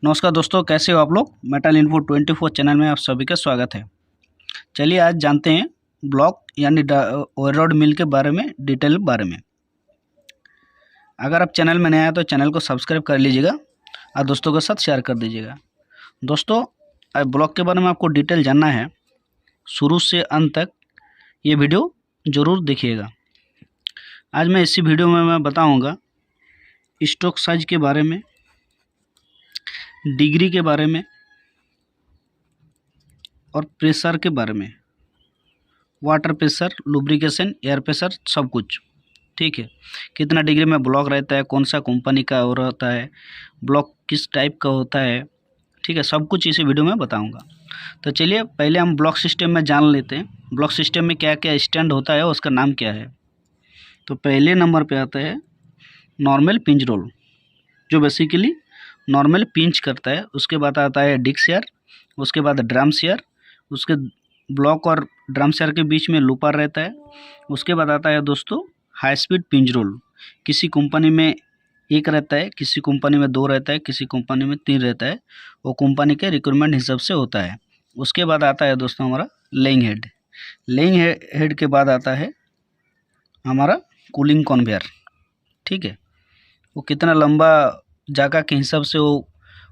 नमस्कार दोस्तों, कैसे हो आप लोग। मेटल इन्फो 24 चैनल में आप सभी का स्वागत है। चलिए आज जानते हैं ब्लॉक यानी ओवर रोड मिल के बारे में, डिटेल बारे में। अगर आप चैनल में नए आए तो चैनल को सब्सक्राइब कर लीजिएगा और दोस्तों के साथ शेयर कर दीजिएगा। दोस्तों, आज ब्लॉक के बारे में आपको डिटेल जानना है, शुरू से अंत तक ये वीडियो ज़रूर देखिएगा। आज मैं इसी वीडियो में मैं बताऊँगा स्ट्रोक साइज के बारे में, डिग्री के बारे में और प्रेशर के बारे में, water pressure, lubrication, air pressure, सब कुछ। ठीक है, कितना डिग्री में ब्लॉक रहता है, कौन सा कंपनी का और रहता है, ब्लॉक किस टाइप का होता है, ठीक है, सब कुछ इसी वीडियो में बताऊंगा। तो चलिए पहले हम ब्लॉक सिस्टम में जान लेते हैं, ब्लॉक सिस्टम में क्या क्या स्टैंड होता है, उसका नाम क्या है। तो पहले नंबर पे आता है नॉर्मल पिंच रोल, जो बेसिकली नॉर्मल पिंच करता है। उसके बाद आता है डिक शेयर, उसके बाद ड्रम शेयर, उसके ब्लॉक और ड्रम शेयर के बीच में लूपर रहता है। उसके बाद आता है दोस्तों हाई स्पीड पिंच रोल। किसी कंपनी में एक रहता है, किसी कंपनी में दो रहता है, किसी कंपनी में तीन रहता है, वो कंपनी के रिक्वायरमेंट हिसाब से होता है। उसके बाद आता है दोस्तों हमारा लेइंग हेड। लेइंग हेड के बाद आता है हमारा कूलिंग कन्वेयर। ठीक है, वो कितना लंबा जगह के हिसाब से वो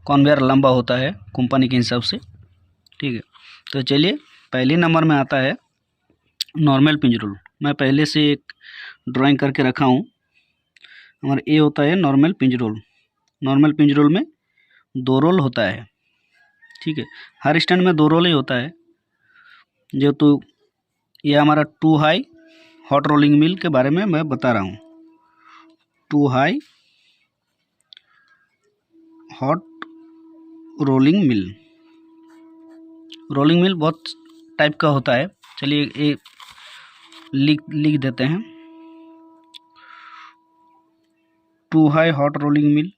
कन्वेयर लंबा होता है कंपनी के हिसाब से। ठीक है, तो चलिए पहले नंबर में आता है नॉर्मल पिंच रोल। मैं पहले से एक ड्राइंग करके रखा हूँ। हमारा ए होता है normal pinch roll. Normal pinch roll में दो रोल होता है। ठीक है, हर स्टैंड में दो रोल ही होता है। जो तो ये हमारा two high hot rolling mill के बारे में मैं बता रहा हूँ। Two high hot rolling mill. Rolling mill बहुत टाइप का होता है। चलिए ये लिख देते हैं, two high hot rolling mill.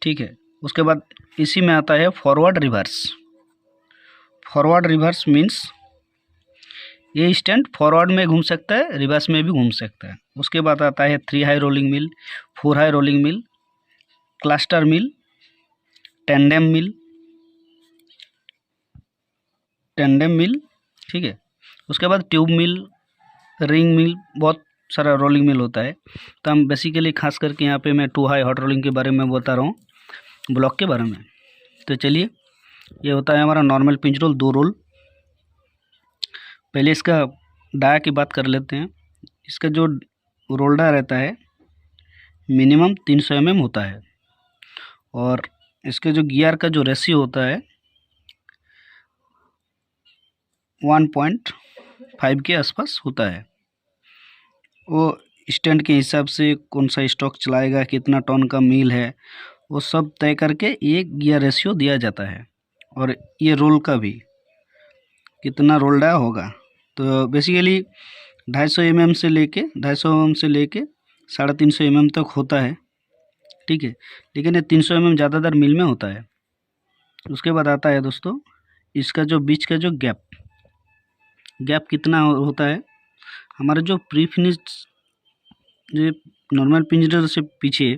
ठीक है, उसके बाद इसी में आता है forward reverse. Forward reverse means ये स्टैंड फॉरवर्ड में घूम सकता है, रिवर्स में भी घूम सकता है। उसके बाद आता है three high rolling mill, four high rolling mill, cluster mill, tandem mill, tandem mill. ठीक है, उसके बाद ट्यूब मिल, रिंग मिल, बहुत सारा रोलिंग मिल होता है। तो हम बेसिकली खास करके यहाँ पे मैं टू हाई हॉट रोलिंग के बारे में बता रहा हूँ, ब्लॉक के बारे में। तो चलिए ये होता है हमारा नॉर्मल पिंच रोल, दो रोल। पहले इसका डाया की बात कर लेते हैं। इसका जो रोल डाया रहता है मिनिमम 300 mm होता है, और इसके जो गियर का जो रेशियो होता है 1.5 के आसपास होता है। वो स्टैंड के हिसाब से कौन सा स्टॉक चलाएगा, कितना टन का मील है, वो सब तय करके ये गियर रेशियो दिया जाता है। और ये रोल का भी कितना रोल डाया होगा। तो बेसिकली 250 mm से लेके 250 mm से लेके 350 mm तक होता है। ठीक है, लेकिन ये 300 mm ज़्यादातर मिल में होता है। उसके बाद आता है दोस्तों इसका जो बीच का जो गैप कितना होता है। हमारा जो प्री फिनिश, जो नॉर्मल पिंजरे से पीछे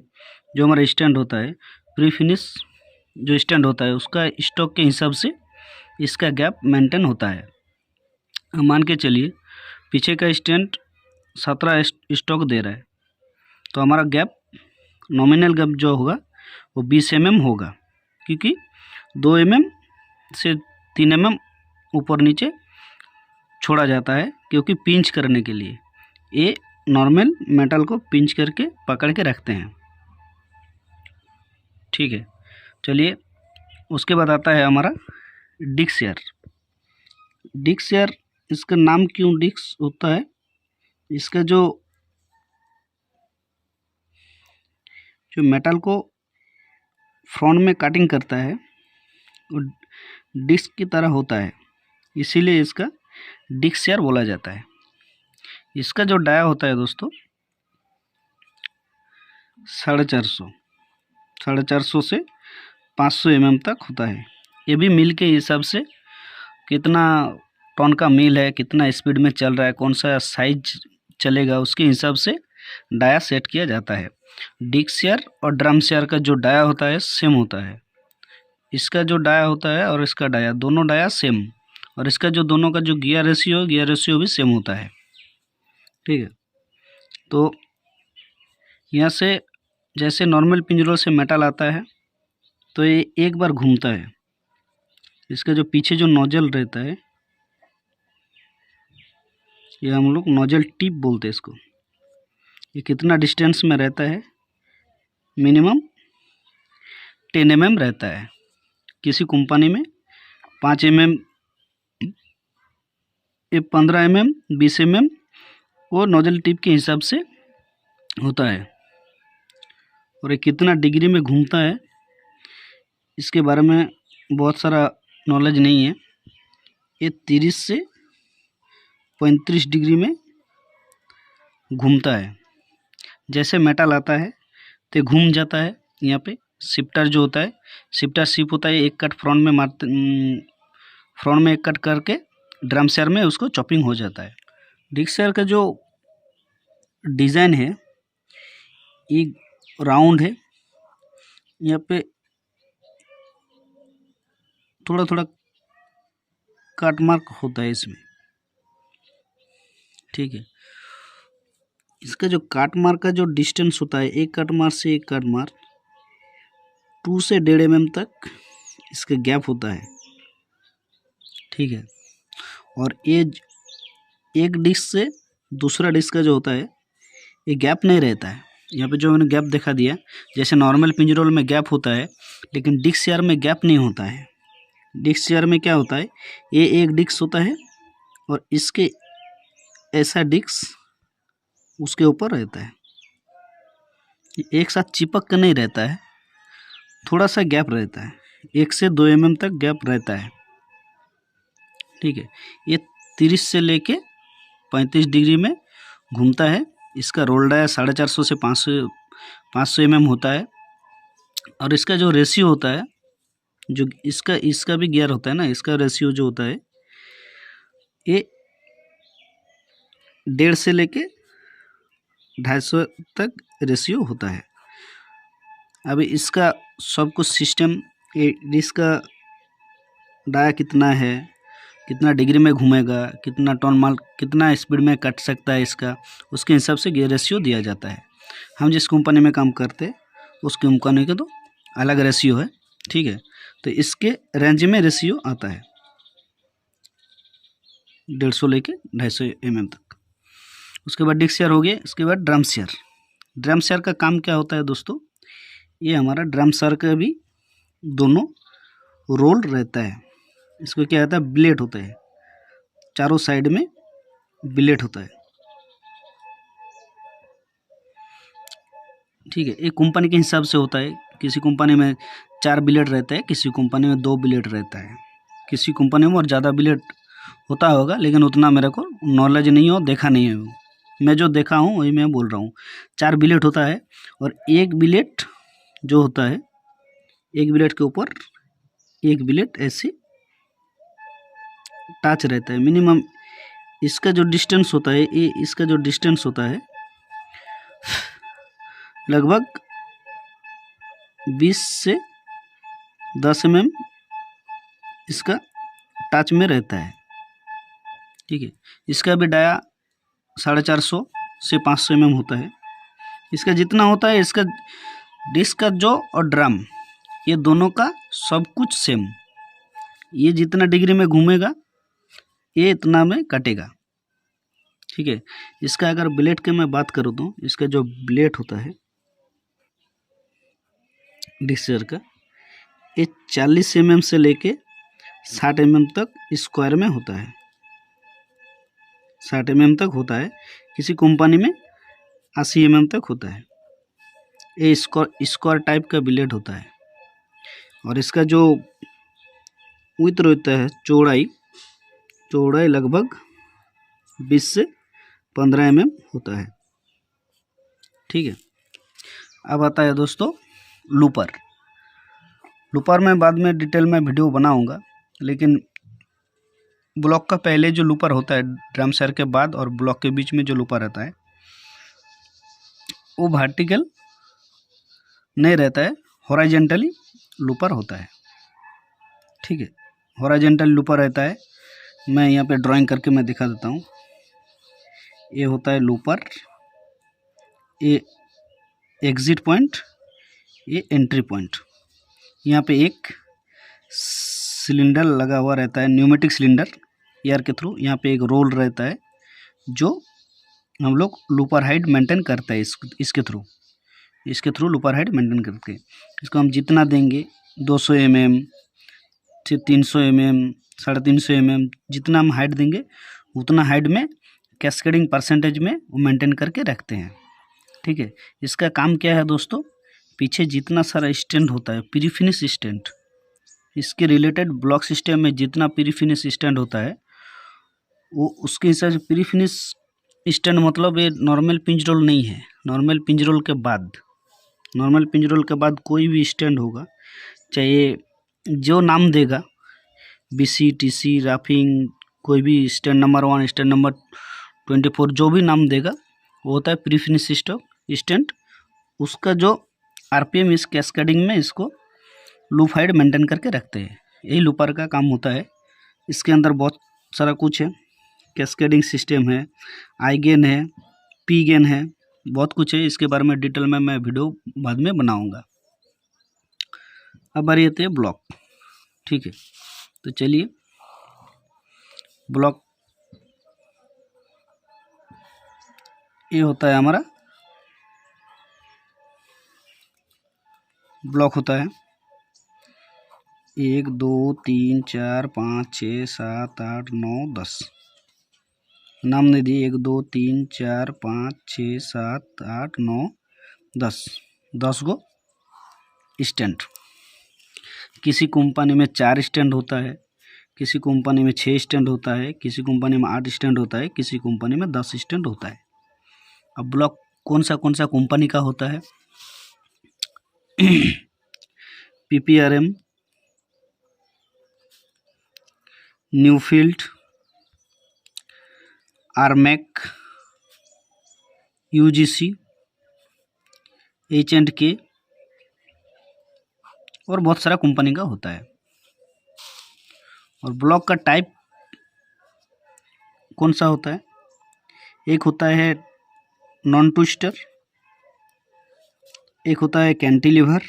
जो हमारा स्टैंड होता है, प्री फिनिश जो स्टैंड होता है, उसका स्टॉक के हिसाब से इसका गैप मेंटेन होता है। मान के चलिए पीछे का स्टैंड 17 स्टॉक दे रहा है, तो हमारा गैप, नॉमिनल गैप जो होगा वो 20 mm होगा, क्योंकि 2 mm से 3 mm ऊपर नीचे छोड़ा जाता है, क्योंकि पिंच करने के लिए ये नॉर्मल मेटल को पिंच करके पकड़ के रखते हैं। ठीक है, चलिए उसके बाद आता है हमारा डिक शेयर। डिक शेयर, इसका नाम क्यों डिक्स होता है, इसका जो मेटल को फ्रंट में कटिंग करता है वो डिस्क की तरह होता है, इसीलिए इसका डिक शेयर बोला जाता है। इसका जो डाया होता है दोस्तों 450 से 500 mm तक होता है। ये भी मिल के हिसाब से कितना टन का मिल है, कितना स्पीड में चल रहा है, कौन सा साइज चलेगा, उसके हिसाब से डाया सेट किया जाता है। डिस्क शेयर और ड्रम शेयर का जो डाया होता है सेम होता है। इसका जो डाया होता है और इसका डाया, दोनों डाया सेम, और इसका जो दोनों का जो गियर रेशियो भी सेम होता है। ठीक है, तो यहाँ से जैसे नॉर्मल पिंजरों से मेटल आता है तो ये एक बार घूमता है। इसका जो पीछे जो नोजल रहता है, ये हम लोग नोजल टिप बोलते हैं इसको। ये कितना डिस्टेंस में रहता है? मिनिमम 10 mm रहता है। किसी कंपनी में 5 mm, 15 mm, 20 mm वो नोजल टिप के हिसाब से होता है। और ये कितना डिग्री में घूमता है इसके बारे में बहुत सारा नॉलेज नहीं है। ये 30 से 35 डिग्री में घूमता है। जैसे मेटल आता है तो घूम जाता है। यहाँ पे शिफ्टर जो होता है, शिफ्टर शिप होता है, एक कट फ्रंट में मारते, फ्रंट में एक कट करके ड्रम शेयर में उसको चॉपिंग हो जाता है। डिस्क शेयर का जो डिज़ाइन है ये राउंड है। यहाँ पे थोड़ा थोड़ा काट मार्क होता है इसमें। ठीक है, इसका जो काट मार्क का जो डिस्टेंस होता है, एक काट मार्क से एक काट मार्क 2 से 1.5 mm तक इसका गैप होता है। ठीक है, और ये एक डिस्क से दूसरा डिस्क का जो होता है ये गैप नहीं रहता है। यहाँ पे जो मैंने गैप दिखा दिया, जैसे नॉर्मल पिंजरोल में गैप होता है, लेकिन डिस्क शेयर में गैप नहीं होता है। डिस्क शेयर में क्या होता है, ये एक डिस्क होता है और इसके ऐसा डिस्क उसके ऊपर रहता है। एक साथ चिपक कर नहीं रहता है, थोड़ा सा गैप रहता है, 1 से 2 mm तक गैप रहता है। ठीक है, ये 30 से लेके 35 डिग्री में घूमता है। इसका रोल डाया 450 से 500 mm होता है। और इसका जो रेशियो होता है, जो इसका भी गियर होता है ना, इसका रेशियो जो होता है ये 1.5 से लेके 250 तक रेशियो होता है। अभी इसका सब कुछ सिस्टम, इसका डाया कितना है, कितना डिग्री में घूमेगा, कितना टन माल कितना स्पीड में कट सकता है इसका, उसके हिसाब से गियर रेशियो दिया जाता है। हम जिस कंपनी में काम करते हैं उस कंपनी का तो अलग रेशियो है। ठीक है, तो इसके रेंज में रेशियो आता है 150 लेके 250 mm तक। उसके बाद डिस्क शेयर हो गया। इसके बाद ड्रम शेयर। ड्रम शेयर का काम क्या होता है दोस्तों, ये हमारा ड्रम शेयर का भी दोनों रोल रहता है। इसको क्या रहता है, ब्लेड होता है, चारों साइड में ब्लेड होता है। ठीक है, एक कंपनी के हिसाब से होता है। किसी कंपनी में 4 ब्लेड रहता है, किसी कंपनी में 2 ब्लेड रहता है, किसी कंपनी में और ज़्यादा ब्लेड होता होगा, लेकिन उतना मेरे को नॉलेज नहीं हो, देखा नहीं है। मैं जो देखा हूँ वही मैं बोल रहा हूँ। 4 ब्लेड होता है और एक ब्लेड जो होता है, एक ब्लेड के ऊपर एक ब्लेड ऐसे टच रहता है। मिनिमम इसका जो डिस्टेंस होता है, ये इसका जो डिस्टेंस होता है लगभग 20 से 10 mm इसका टच में रहता है। ठीक है, इसका भी डाया 450 से 500 mm होता है। इसका जितना होता है, इसका डिस्क का जो और ड्रम, ये दोनों का सब कुछ सेम। ये जितना डिग्री में घूमेगा ये इतना में कटेगा। ठीक है, इसका अगर ब्लेड की मैं बात करूँ तो इसका जो ब्लेड होता है डिस्क शेयर का, ये 40 mm से लेके 60 mm तक स्क्वायर में होता है। 60 mm तक होता है, किसी कंपनी में 80 mm तक होता है। ये स्क्वायर टाइप का ब्लेड होता है। और इसका जो विड्थ रहता है, चौड़ाई लगभग 20 से 15 mm होता है। ठीक है, अब आता है दोस्तों लूपर। लूपर में बाद में डिटेल में वीडियो बनाऊंगा, लेकिन ब्लॉक का पहले जो लूपर होता है ड्रम शेयर के बाद, और ब्लॉक के बीच में जो लूपर रहता है वो वर्टिकल नहीं रहता है, हॉरिजॉन्टली लूपर होता है। ठीक है, हॉरिजॉन्टल लूपर रहता है। मैं यहाँ पे ड्राइंग करके मैं दिखा देता हूँ। ये होता है लूपर, ये एग्जिट पॉइंट, ये एंट्री पॉइंट। यहाँ पे एक सिलेंडर लगा हुआ रहता है, न्यूमेटिक सिलेंडर एयर के थ्रू। यहाँ पे एक रोल रहता है जो हम लोग लूपर हाइट मेंटेन करते हैं इसके थ्रू लूपर हाइट मेंटेन करके। इसको हम जितना देंगे 200 mm, 300 mm, 350 mm, जितना हम हाइट देंगे उतना हाइट में कैस्केडिंग परसेंटेज में वो मेंटेन करके रखते हैं। ठीक है, इसका काम क्या है दोस्तों, पीछे जितना सारा स्टैंड होता है, प्री फिनिश स्टैंड, इसके रिलेटेड ब्लॉक सिस्टम में जितना प्री फिनिश स्टैंड होता है वो उसके हिसाब से प्री फिनिश स्टैंड मतलब ये नॉर्मल पिंच रोल नहीं है। नॉर्मल पिंच रोल के बाद कोई भी स्टैंड होगा, चाहे जो नाम देगा BC, TC, राफिंग, कोई भी स्टैंड नंबर 1, स्टैंड नंबर 24, जो भी नाम देगा वो होता है प्री फिनिश स्टैंड। उसका जो RPM इस कैस्केडिंग में इसको लूप हाइट मेंटेन करके रखते हैं। यही लूपर का काम होता है। इसके अंदर बहुत सारा कुछ है, कैस्केडिंग सिस्टम है, आई गेन है, पी गेन है, बहुत कुछ है। इसके बारे में डिटेल में मैं वीडियो बाद में बनाऊंगा। अब बारी आती है ब्लॉक। ठीक है, तो चलिए ब्लॉक, ये होता है हमारा ब्लॉक होता है 1 2 3 4 5 6 7 8 9 10 नाम नहीं दिए। 1 2 3 4 5 6 7 8 9 10 गो स्टैंड। किसी कंपनी में 4 स्टैंड होता है, किसी कंपनी में 6 स्टैंड होता है, किसी कंपनी में 8 स्टैंड होता है, किसी कंपनी में 10 स्टैंड होता है। अब ब्लॉक कौन सा कंपनी का होता है PPRM, न्यूफील्ड, आर्मैक, UGC, H&K और बहुत सारा कंपनी का होता है। और ब्लॉक का टाइप कौन सा होता है, एक होता है नॉन ट्विस्टर, एक होता है कैंटिलीवर,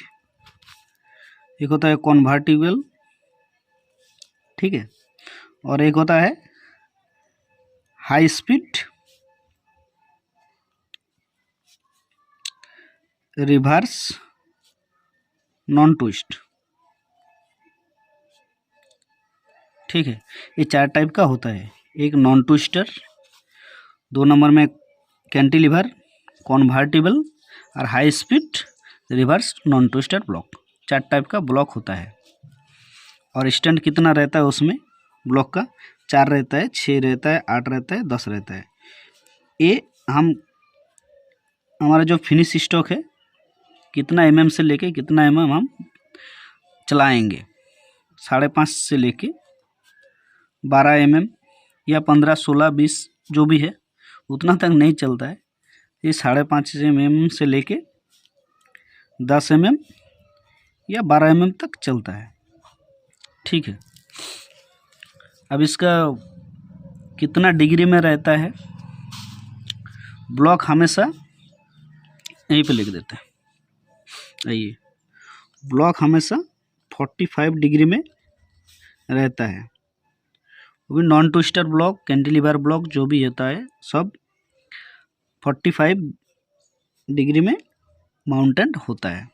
एक होता है कन्वर्टिबल, ठीक है, और एक होता है high speed reverse non twist. ठीक है, ये 4 टाइप का होता है। एक नॉन ट्विस्टर, 2 नंबर में कैंटिलीवर, कन्वर्टिबल और high speed reverse non twister block. 4 type का ब्लॉक होता है। और स्टैंड कितना रहता है उसमें ब्लॉक का, 4 रहता है, 6 रहता है, 8 रहता है, 10 रहता है। ये हमारा जो फिनिश स्टॉक है कितना mm से लेके कितना mm हम चलाएंगे, 5.5 से लेके 12 mm या 15, 16, 20 जो भी है उतना तक नहीं चलता है। ये 5.5 mm से लेके 10 mm या 12 mm तक चलता है। ठीक है, अब इसका कितना डिग्री में रहता है ब्लॉक, हमेशा यहीं पे लिख देते हैं। आइए, ब्लॉक हमेशा 45 डिग्री में रहता है। वो भी non twister block, cantilever block जो भी होता है सब 45 डिग्री में माउंटेड होता है।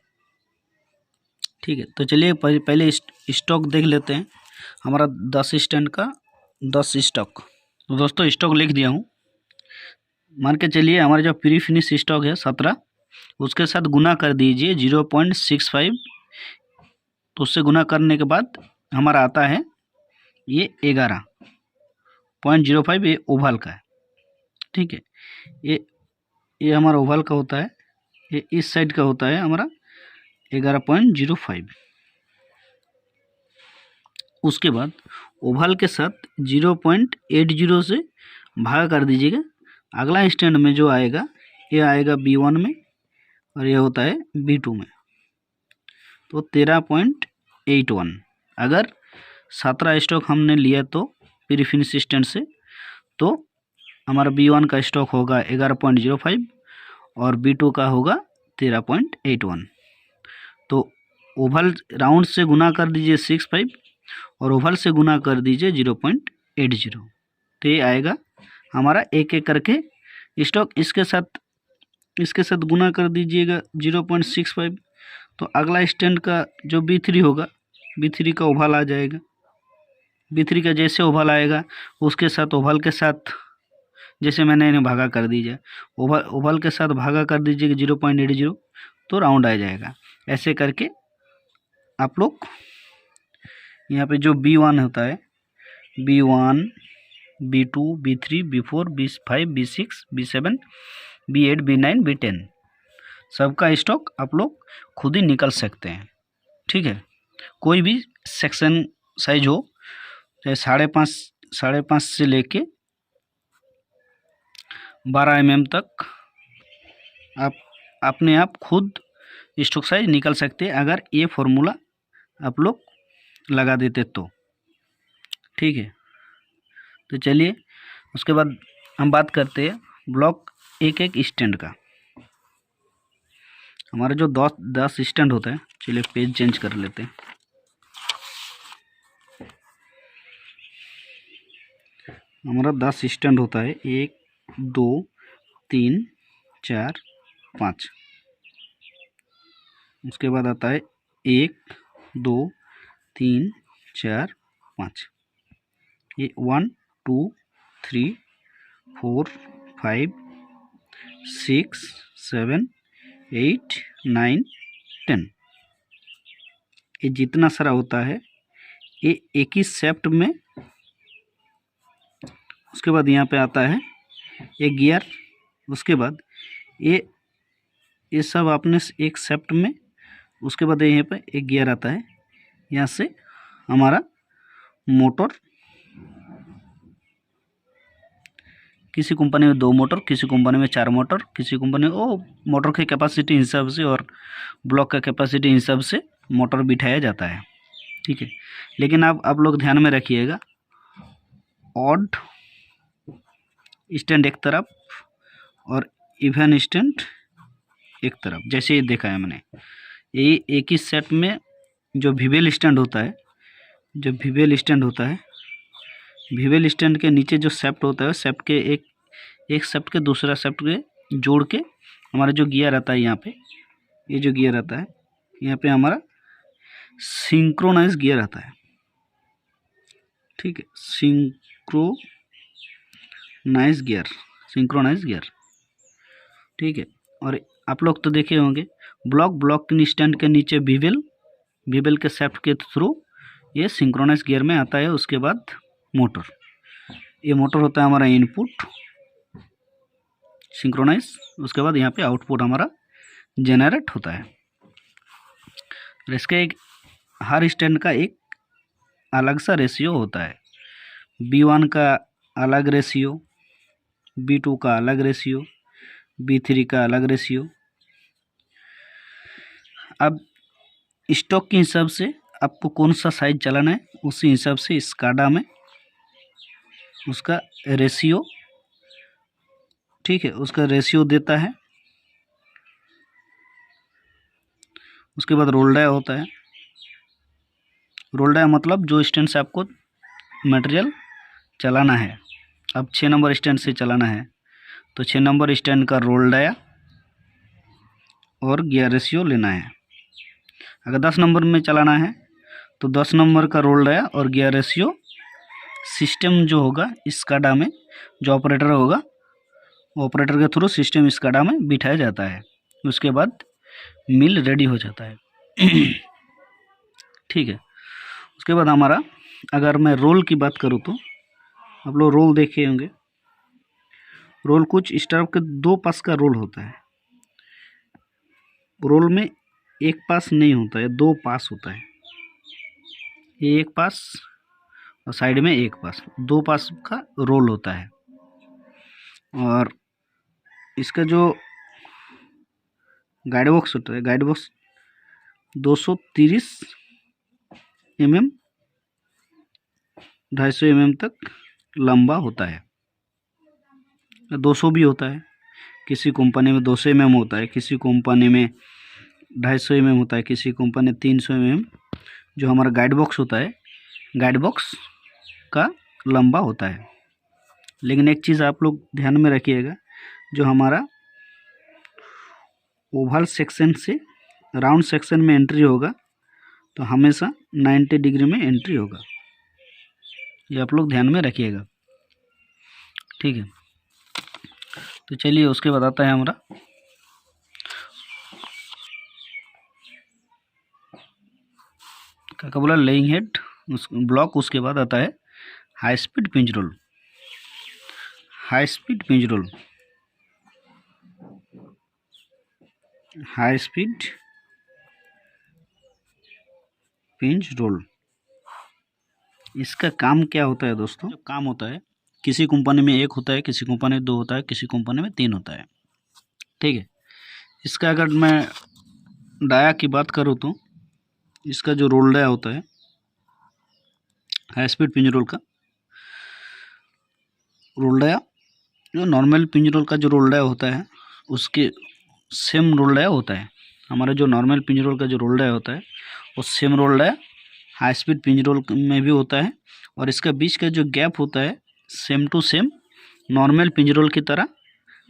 ठीक है, तो चलिए पहले स्टॉक देख लेते हैं हमारा 10 स्टैंड का 10 स्टॉक। तो दोस्तों स्टॉक लिख दिया हूँ। मान के चलिए हमारा जो प्री फिनिश स्टॉक है 17, उसके साथ गुना कर दीजिए 0.65, तो उससे गुना करने के बाद हमारा आता है ये 11.05। ये ओवल का है। ठीक है, ये हमारा ओवल का होता है, ये इस साइड का होता है हमारा 11.05। उसके बाद ओवल के साथ 0.80 से भाग कर दीजिएगा। अगला स्टैंड में जो आएगा ये आएगा B1 में और ये होता है B2 में। तो 13.81। अगर 17 स्टॉक हमने लिया तो प्री फिनिश स्टैंड से, तो हमारा B1 का स्टॉक होगा 11.05 और B2 का होगा 13.81। तो ओवल राउंड से गुना कर दीजिए 65 और ओवल से गुना कर दीजिए 0.80। तो ये आएगा हमारा एक एक करके स्टॉक। इसके साथ गुना कर दीजिएगा 0.65। तो अगला स्टैंड का जो B3 होगा, B3 का ओवल आ जाएगा। B3 का जैसे ओवल आएगा उसके साथ ओवल के साथ जैसे मैंने इन्हें भागा कर दीजिए, ओवल के साथ भागा कर दीजिएगा 0.80, तो राउंड आ जाएगा। ऐसे करके आप लोग यहाँ पे जो B1 होता है, B1, B2, B3, B4, B5, B6, B7, B8, B9, B10 सबका स्टॉक आप लोग खुद ही निकल सकते हैं। ठीक है, कोई भी सेक्शन साइज हो, चाहे 5.5 से लेके 12 mm तक आप अपने आप खुद स्टॉक साइज निकल सकते हैं, अगर ये फॉर्मूला आप लोग लगा देते तो। ठीक है, तो चलिए उसके बाद हम बात करते हैं ब्लॉक एक एक स्टैंड का। हमारा जो 10 स्टैंड होता है, चलिए पेज चेंज कर लेते हैं। हमारा 10 स्टैंड होता है, 1 2 3 4 5। उसके बाद आता है 1 2 3 4 5। ये 1 2 3 4 5 6 7 8 9 10। ये जितना सारा होता है ये एक ही सेफ्ट में। उसके बाद यहाँ पे आता है एक गियर। उसके बाद ये सब आपने एक सेफ्ट में। उसके बाद यहाँ पे एक गियर आता है, यहाँ से हमारा मोटर, किसी कंपनी में 2 मोटर, किसी कंपनी में 4 मोटर, किसी कंपनी में मोटर के कैपेसिटी हिसाब से और ब्लॉक का कैपेसिटी हिसाब से मोटर बिठाया जाता है। ठीक है, लेकिन आप लोग ध्यान में रखिएगा, ऑड स्टैंड एक तरफ और इवन स्टैंड एक तरफ, जैसे ये देखा है मैंने। ये एक ही सेट में जो वीबेल स्टैंड होता है, वीबेल स्टैंड के नीचे जो सेफ्ट होता है, सेफ्ट के एक सेफ्ट के दूसरा सेफ्ट के जोड़ के हमारा जो गियर आता है यहाँ पे, ये जो गियर आता है यहाँ पे हमारा सिंक्रोनाइज गियर आता है। ठीक है, सिंक्रोनाइज गियर। ठीक है, और आप लोग तो देखे होंगे ब्लॉक स्टैंड के नीचे वीबेल के सेफ्ट के थ्रू ये सिंक्रोनाइज गियर में आता है। उसके बाद मोटर, ये मोटर होता है हमारा इनपुट सिंक्रोनाइज। उसके बाद यहाँ पे आउटपुट हमारा जनरेट होता है। और इसके हर स्टैंड का एक अलग सा रेशियो होता है। B1 का अलग रेशियो, B2 का अलग रेशियो, B3 का अलग रेशियो। अब स्टॉक के हिसाब से आपको कौन सा साइज चलाना है, उसी हिसाब से स्काडा में उसका रेशियो, ठीक है, उसका रेशियो देता है। उसके बाद रोल डाया होता है। रोल डाया मतलब जो स्टैंड से आपको मटेरियल चलाना है। अब 6 नंबर स्टैंड से चलाना है तो 6 नंबर स्टैंड का रोल डाया और गियर रेशियो लेना है। अगर 10 नंबर में चलाना है तो 10 नंबर का रोल डाया और गियर रेशियो सिस्टम जो होगा स्काडा में, जो ऑपरेटर होगा, ऑपरेटर के थ्रू सिस्टम स्काडा में बिठाया जाता है। उसके बाद मिल रेडी हो जाता है। ठीक है, उसके बाद हमारा, अगर मैं रोल की बात करूँ तो आप लोग रोल देखे होंगे। रोल कुछ इस तरह के 2 पास का रोल होता है। रोल में एक पास नहीं होता है, 2 पास होता है। ये एक पास और साइड में एक पास, 2 पास का रोल होता है। और इसका जो गाइड बॉक्स होता है, गाइड बॉक्स 230 mm 250 mm तक लंबा होता है। 200 भी होता है, किसी कंपनी में 200 mm होता है, किसी कंपनी में 250 mm होता है, किसी कंपनी 300 mm। जो हमारा गाइड बॉक्स होता है, गाइड बॉक्स का लंबा होता है। लेकिन एक चीज़ आप लोग ध्यान में रखिएगा, जो हमारा ओवल सेक्शन से राउंड सेक्शन में एंट्री होगा तो हमेशा 90 डिग्री में एंट्री होगा, ये आप लोग ध्यान में रखिएगा, ठीक है। तो चलिए उसके बाद आता है हमारा क्या बोला, लेइंग हेड ब्लॉक। उसके बाद आता है high speed pinch roll. High speed pinch roll, high speed pinch roll, इसका काम क्या होता है दोस्तों? जो काम होता है, किसी कंपनी में 1 होता है, किसी कंपनी में 2 होता है, किसी कंपनी में 3 होता है, ठीक है। इसका अगर मैं डाया की बात करूँ तो इसका जो रोल डाया होता है हाई स्पीड पिंच रोल का, रोल डाया जो नॉर्मल पिंच रोल का जो रोल डाया होता है उसके सेम रोल डाया होता है। हमारा जो नॉर्मल पिंच रोल का जो रोल डाया होता है वो same roll dia high speed pinch roll में भी होता है, और इसका बीच का जो गैप होता है same to same normal pinch roll की तरह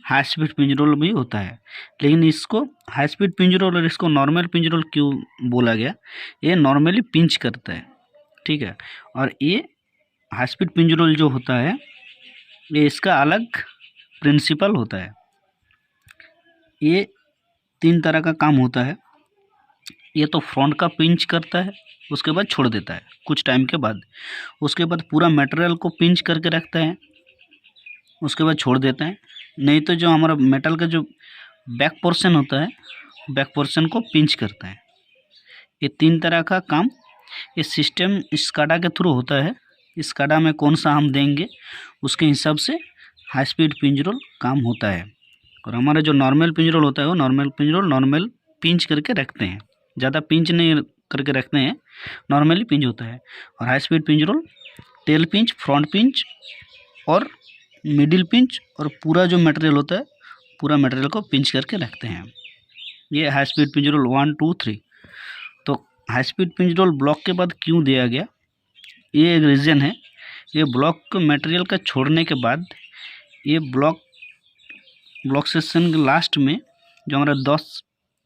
हाई स्पीड पिंच रोल भी होता है। लेकिन इसको हाई स्पीड पिंच रोल और इसको नॉर्मल पिंच रोल क्यों बोला गया? ये नॉर्मली पिंच करता है, ठीक है, और ये हाई स्पीड पिंच रोल जो होता है ये इसका अलग प्रिंसिपल होता है। ये 3 तरह का काम होता है। ये तो फ्रंट का पिंच करता है, उसके बाद छोड़ देता है कुछ टाइम के बाद, उसके बाद पूरा मटेरियल को पिंच करके रखता है, उसके बाद छोड़ देता है। नहीं तो जो हमारा मेटल का जो बैक पोर्शन होता है, बैक पोर्शन को पिंच करता है। ये 3 तरह का काम ये सिस्टम स्काडा के थ्रू होता है। स्काडा में कौन सा हम देंगे उसके हिसाब से हाई स्पीड पिंच रोल काम होता है। और हमारा जो नॉर्मल पिंच रोल होता है वो normal pinch roll normal pinch करके रखते हैं, ज़्यादा पिंच नहीं करके रखते हैं, नॉर्मली पिंच होता है। और high speed pinch roll tail pinch, front pinch और मिडिल पिंच और पूरा जो मटेरियल होता है पूरा मटेरियल को पिंच करके रखते हैं। ये हाई स्पीड पिंच रोल 1 2 3। तो high speed pinch roll block के बाद क्यों दिया गया, ये एक रीज़न है। ये ब्लॉक को मटेरियल का छोड़ने के बाद ये ब्लॉक सेक्शन के लास्ट में जो हमारा 10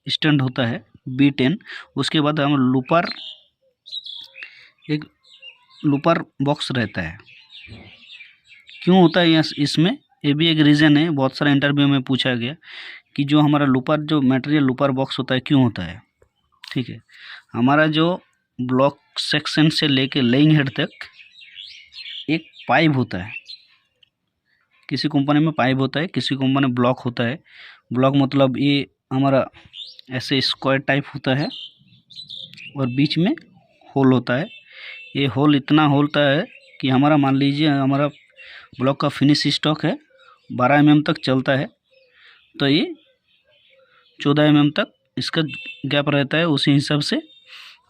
स्टैंड होता है B10, उसके बाद हम एक लूपर बॉक्स रहता है। क्यों होता है इसमें, ये भी एक रीज़न है। बहुत सारा इंटरव्यू में पूछा गया कि जो हमारा लूपर जो मटेरियल लूपर बॉक्स होता है क्यों होता है, ठीक है। हमारा जो ब्लॉक सेक्शन से लेके लेइंग हेड तक एक पाइप होता है, किसी कंपनी में पाइप होता है, किसी कंपनी में ब्लॉक होता है। ब्लॉक मतलब ये हमारा ऐसे स्क्वायर टाइप होता है और बीच में होल होता है। ये होल इतना होता है कि हमारा मान लीजिए हमारा ब्लॉक का फिनिश स्टॉक है 12 mm तक चलता है, तो ये 14 mm तक इसका गैप रहता है। उसी हिसाब से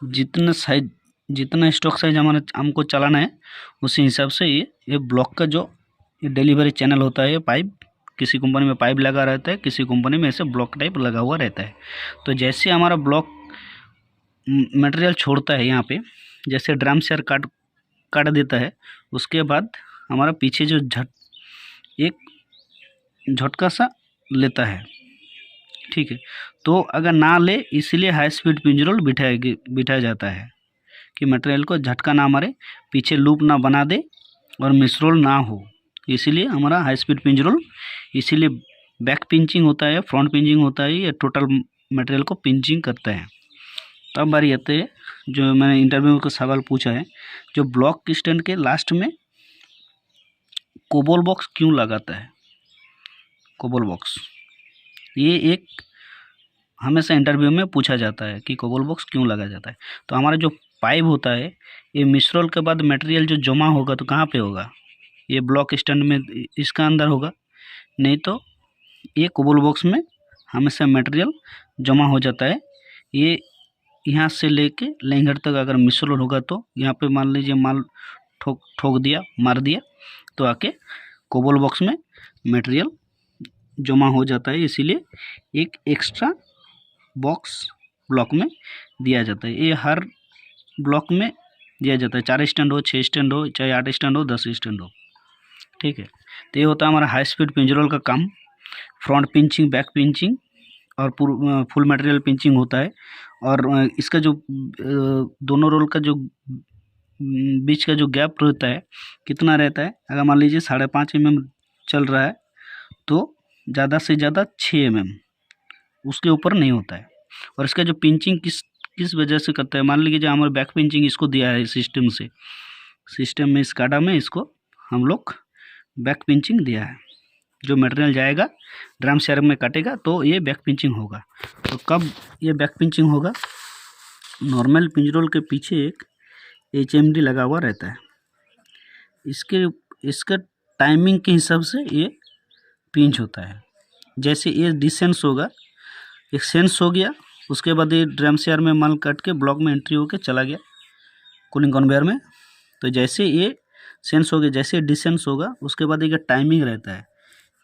जितना स्टॉक साइज हमारा हमको चलाना है उसी हिसाब से ये ब्लॉक का जो ये डिलीवरी चैनल होता है, ये पाइप किसी कंपनी में पाइप लगा रहता है, किसी कंपनी में ऐसे ब्लॉक टाइप लगा हुआ रहता है। तो जैसे हमारा ब्लॉक मटेरियल छोड़ता है यहाँ पे, जैसे ड्रम शेयर काट देता है, उसके बाद हमारा पीछे जो एक झटका सा लेता है, ठीक है। तो अगर ना ले इसलिए हाई स्पीड पिंच रोल बिठाया जाता है कि मटेरियल को झटका ना मारे, पीछे लूप ना बना दे और मिसरोल ना हो, इसीलिए हमारा हाई स्पीड पिंच रोल। इसीलिए बैक पिंचिंग होता है, फ्रंट पिंचिंग होता है, ये टोटल मटेरियल को पिंचिंग करता है। तब बारी आते है जो मैंने इंटरव्यू में सवाल पूछा है, जो ब्लॉक स्टैंड के लास्ट में कोबोल बॉक्स क्यों लगाता है? कोबोल बॉक्स ये एक हमेशा इंटरव्यू में पूछा जाता है कि कोबोल बॉक्स क्यों लगाया जाता है। तो हमारा जो पाइप होता है ये मिसरोल के बाद मटेरियल जो जमा होगा तो कहाँ पे होगा, ये ब्लॉक स्टैंड में इसका अंदर होगा, नहीं तो ये कोबोल बॉक्स में हमेशा मटेरियल जमा हो जाता है। ये यहाँ से लेके लेंग हेड तक अगर मिसलोड होगा तो यहाँ पे मान लीजिए माल ठोक दिया, मार दिया, तो आके कोबल बॉक्स में मटेरियल जमा हो जाता है। इसीलिए एक एक्स्ट्रा बॉक्स ब्लॉक में दिया जाता है। ये हर ब्लॉक में दिया जाता है, 4 स्टैंड हो, 6 स्टैंड हो, चाहे 8 स्टैंड हो, 10 स्टैंड हो। ठीक है, तो ये होता है हमारा हाई स्पीड पिंच रोल का काम। फ्रंट पिंचिंग, बैक पिंचिंग और फुल मटेरियल पिंचिंग होता है। और इसका जो दोनों रोल का जो बीच का जो गैप रहता है कितना रहता है, अगर मान लीजिए 5.5 mm चल रहा है तो ज़्यादा से ज़्यादा 6 mm, उसके ऊपर नहीं होता है। और इसका जो पिंचिंग किस वजह से करता है, मान लीजिए जो हमारे बैक पिंचिंग इसको दिया है सिस्टम में, स्काडा में इसको हम लोग बैक पिंचिंग दिया है। जो मटेरियल जाएगा ड्रम शेयर में काटेगा तो ये बैक पिंचिंग होगा। तो कब ये बैक पिंचिंग होगा, नॉर्मल पिंच रोल के पीछे एक HMD लगा हुआ रहता है। इसका टाइमिंग के हिसाब से ये पिंच होता है। जैसे ये डिसेंस होगा, एक सेंस हो गया, उसके बाद ये ड्रम शेयर में माल कट के ब्लॉक में एंट्री होके चला गया कूलिंग कन्वेयर में। तो जैसे ये सेंस हो गया, जैसे डिसेंस होगा, उसके बाद एक टाइमिंग रहता है,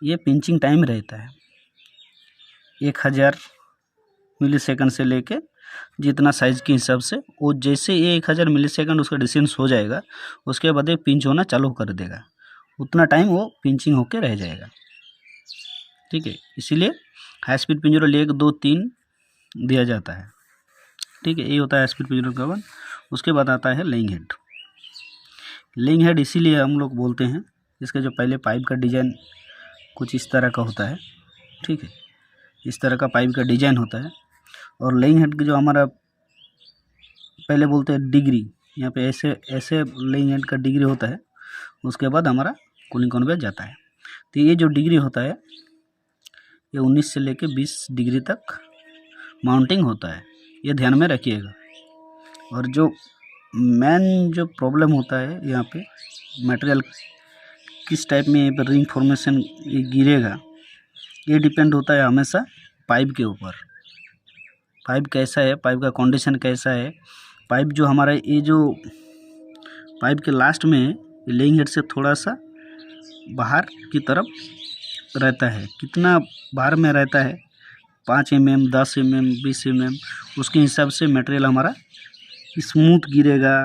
ये पिंचिंग टाइम रहता है 1000 मिलीसेकंड से लेके जितना साइज के हिसाब से। वो जैसे ये 1000 मिलीसेकंड उसका डिस्टेंस हो जाएगा, उसके बाद ये पिंच होना चालू कर देगा, उतना टाइम वो पिंचिंग होके रह जाएगा। ठीक है, इसीलिए हाई स्पीड पिंच रोल 1, 2, 3 दिया जाता है। ठीक है, ये होता है हाई स्पीड पिंच रोल का वन। उसके बाद आता है लेइंग हेड। लेइंग हेड इसीलिए हम लोग बोलते हैं, इसका जो पहले पाइप का डिजाइन कुछ इस तरह का होता है। ठीक है, इस तरह का पाइप का डिजाइन होता है। और लेइंग हेड जो हमारा पहले बोलते हैं डिग्री, यहाँ पे ऐसे लेइंग हेड का डिग्री होता है। उसके बाद हमारा कूलिंग कन्वेयर जाता है। तो ये जो डिग्री होता है ये 19 से लेके 20 डिग्री तक माउंटिंग होता है, ये ध्यान में रखिएगा। और जो मेन जो प्रॉब्लम होता है यहाँ पे, मटेरियल किस टाइप में यहाँ पर रिंग फॉर्मेशन ये गिरेगा, ये डिपेंड होता है हमेशा पाइप के ऊपर। पाइप कैसा है, पाइप का कंडीशन कैसा है। पाइप जो हमारा ये जो पाइप के लास्ट में लेइंग हेड से थोड़ा सा बाहर की तरफ रहता है, कितना बाहर में रहता है, 5 mm, 10 mm, 20 mm, उसके हिसाब से मटेरियल हमारा स्मूथ गिरेगा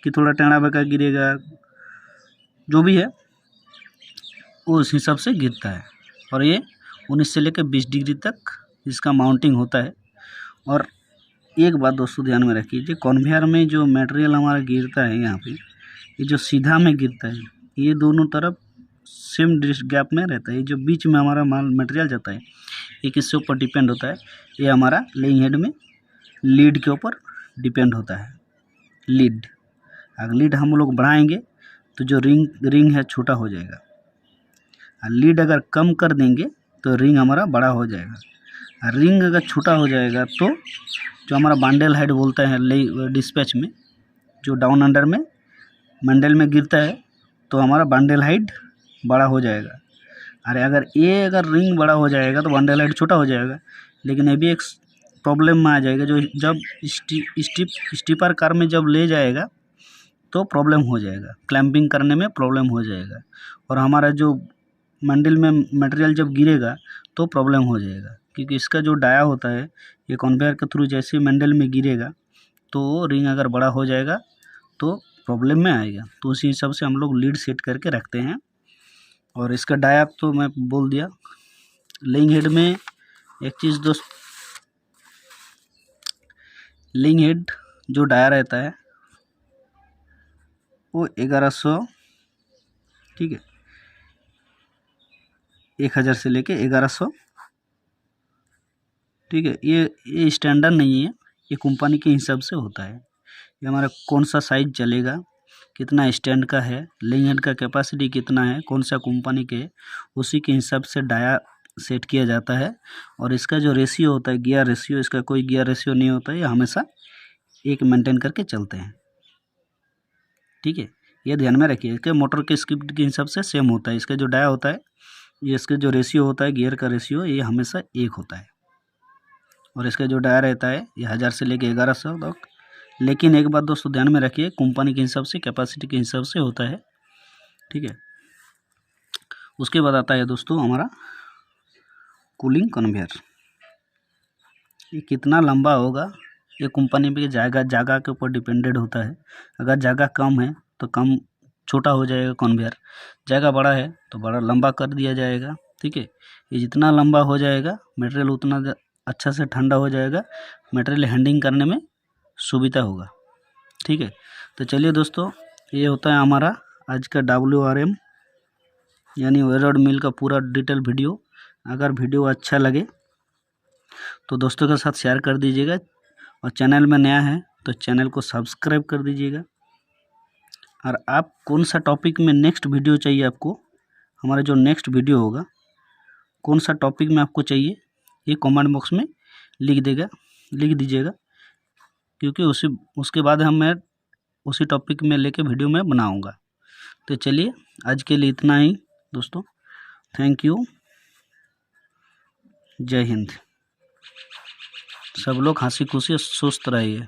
कि थोड़ा टेढ़ा बेका गिरेगा, जो भी है वो उस हिसाब से गिरता है। और ये 19 से लेकर 20 डिग्री तक इसका माउंटिंग होता है। और एक बात दोस्तों ध्यान में रखिए, कन्वेयर में जो मटेरियल हमारा गिरता है यहाँ पे, ये जो सीधा में गिरता है ये दोनों तरफ सेम गैप में रहता है। ये जो बीच में हमारा माल मटेरियल जाता है ये किसके ऊपर डिपेंड होता है, ये हमारा लेइंग हेड में लीड के ऊपर डिपेंड होता है। लीड अगर लीड हम लोग बढ़ाएंगे तो जो रिंग है छोटा हो जाएगा, और लीड अगर कम कर देंगे तो रिंग हमारा बड़ा हो जाएगा। रिंग अगर छोटा हो जाएगा तो जो हमारा बंडल हेड बोलता है डिस्पैच में, जो डाउन अंडर में मंडल में गिरता है तो हमारा बंडल हेड बड़ा हो जाएगा। अगर रिंग बड़ा हो जाएगा तो बंडल हेड छोटा हो जाएगा। लेकिन ये भी एक प्रॉब्लम में आ जाएगा, जो जब स्टीपर कार में जब ले जाएगा तो प्रॉब्लम हो जाएगा, क्लैंपिंग करने में प्रॉब्लम हो जाएगा। और हमारा जो मंडल में मटेरियल जब गिरेगा तो प्रॉब्लम हो जाएगा, क्योंकि इसका जो डाया होता है ये कन्वेयर के थ्रू जैसे मंडल में गिरेगा तो रिंग अगर बड़ा हो जाएगा तो प्रॉब्लम में आएगा। तो उसी हिसाब से हम लोग लीड सेट करके रखते हैं। और इसका डाया तो मैं बोल दिया। लेइंग हेड में एक चीज़ दोस्त, लेइंग हेड जो डाया रहता है वो 1100, ठीक है, 1000 से लेके 1100, ठीक है। ये स्टैंडर्ड नहीं है, ये कंपनी के हिसाब से होता है। ये हमारा कौन सा साइज चलेगा, कितना स्टैंड का है, लेइंग हेड का कैपेसिटी कितना है, कौन सा कंपनी के, उसी के हिसाब से डाया सेट किया जाता है। और इसका जो रेशियो होता है, गियर रेशियो, इसका कोई गियर रेशियो नहीं होता है, ये हमेशा एक मेंटेन करके चलते हैं। ठीक है, ये ध्यान में रखिए। इसके मोटर के स्क्रिप्ट के हिसाब से सेम होता है। इसका जो डाया होता है, ये इसका जो रेशियो होता है, गियर का रेशियो, ये हमेशा एक होता है। और इसका जो डाया रहता है ये 1000 से लेके 1100 तक। लेकिन एक बात दोस्तों ध्यान में रखिए, कंपनी के हिसाब से, कैपेसिटी के हिसाब से होता है, ठीक है। उसके बाद आता है दोस्तों हमारा कूलिंग कन्वेयर। ये कितना लंबा होगा ये कंपनी पे जगह के ऊपर डिपेंडेड होता है। अगर जगह कम है तो कम छोटा हो जाएगा कन्वेयर, जगह बड़ा है तो बड़ा लंबा कर दिया जाएगा, ठीक है। ये जितना लंबा हो जाएगा मटेरियल उतना अच्छा से ठंडा हो जाएगा, मटेरियल हैंडलिंग करने में सुविधा होगा, ठीक है। तो चलिए दोस्तों, ये होता है हमारा आज का WRM यानी वेयर रॉड मिल का पूरा डिटेल वीडियो। अगर वीडियो अच्छा लगे तो दोस्तों के साथ शेयर कर दीजिएगा, और चैनल में नया है तो चैनल को सब्सक्राइब कर दीजिएगा। और आप कौन सा टॉपिक में नेक्स्ट वीडियो चाहिए आपको, हमारा जो नेक्स्ट वीडियो होगा कौन सा टॉपिक में आपको चाहिए, ये कमेंट बॉक्स में लिख दीजिएगा, क्योंकि उसके बाद मैं उसी टॉपिक में लेके वीडियो में बनाऊंगा। तो चलिए आज के लिए इतना ही दोस्तों, थैंक यू, जय हिंद। सब लोग हंसी खुशी स्वस्थ रहिए।